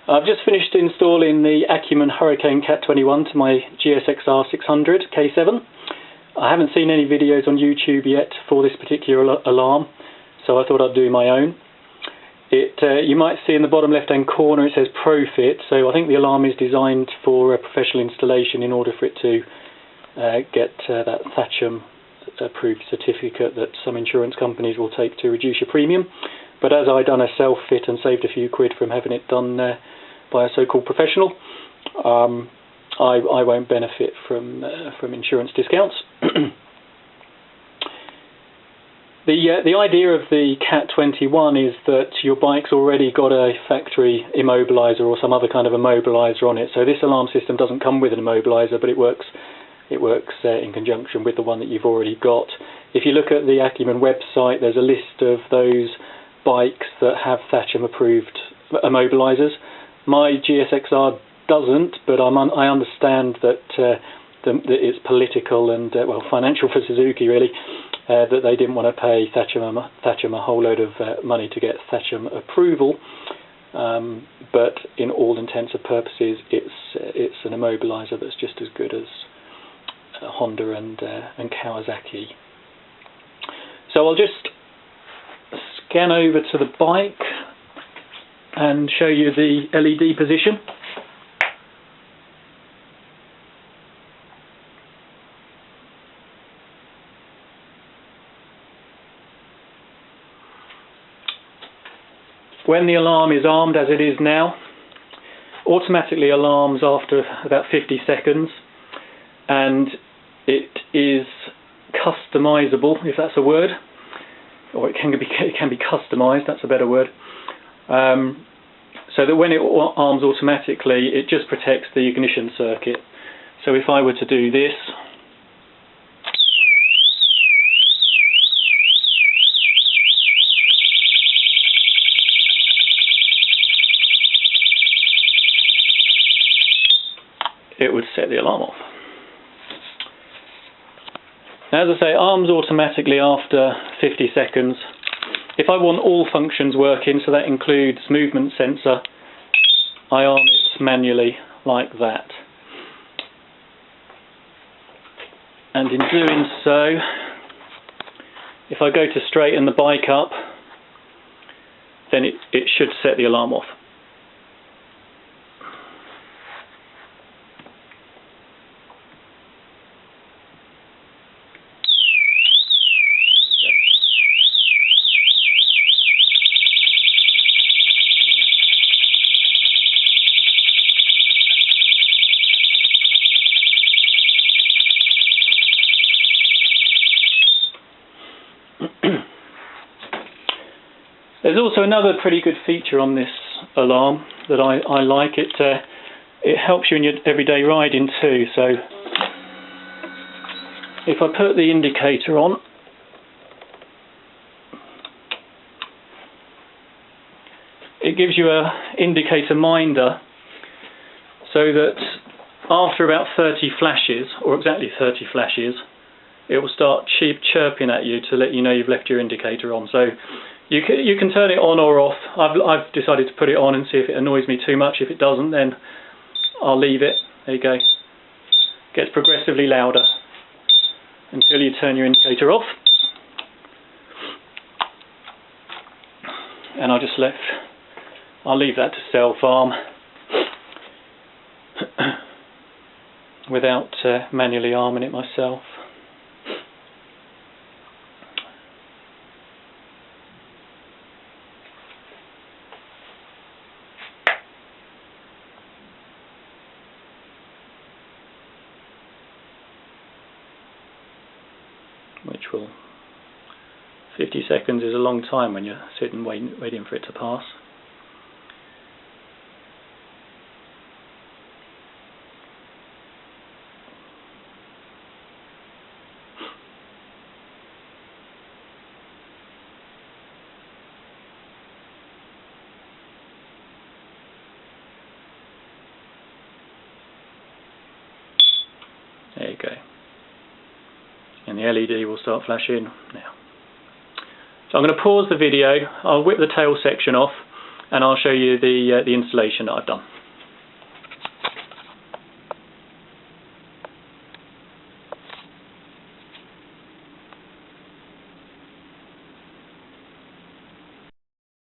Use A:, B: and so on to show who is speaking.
A: I've just finished installing the Acumen Hurricane Cat21 to my GSXR 600 K7. I haven't seen any videos on YouTube yet for this particular alarm, so I thought I'd do my own. You might see in the bottom left hand corner it says ProFit, so I think the alarm is designed for a professional installation in order for it to get that Thatcham approved certificate that some insurance companies will take to reduce your premium. But as I done a self-fit and saved a few quid from having it done by a so-called professional, I won't benefit from insurance discounts. The idea of the Cat21 is that your bike's already got a factory immobiliser or some other kind of immobiliser on it. So this alarm system doesn't come with an immobiliser, but it works in conjunction with the one that you've already got. If you look at the Acumen website, there's a list of those bikes that have Thatcham approved immobilisers. My GSXR doesn't, but I understand that it's political and financial for Suzuki really, that they didn't want to pay Thatcham a whole load of money to get Thatcham approval. But in all intents and purposes, it's an immobiliser that's just as good as Honda and Kawasaki. So I'll just scan over to the bike and show you the LED position. When the alarm is armed, as it is now, automatically alarms after about 50 seconds, and it is customizable, if that's a word, or it can be customized, that's a better word, so that when it arms automatically, it just protects the ignition circuit. So if I were to do this, it would set the alarm off. Now, as I say, arms automatically after 50 seconds. If I want all functions working, so that includes movement sensor, I arm it manually like that. And in doing so, if I go to straighten the bike up, then it should set the alarm off. There's also another pretty good feature on this alarm that I like. It helps you in your everyday riding too. So if I put the indicator on, it gives you a indicator minder, so that after about 30 flashes, or exactly 30 flashes, it will start chirping at you to let you know you've left your indicator on. So you can turn it on or off. I've decided to put it on and see if it annoys me too much. If it doesn't, then I'll leave it. There you go. Gets progressively louder until you turn your indicator off. And I'll leave that to self-arm without manually arming it myself. Which will, 50 seconds is a long time when you're sitting waiting for it to pass. There you go. And the LED will start flashing now. So I'm going to pause the video, I'll whip the tail section off, and I'll show you the installation that I've done.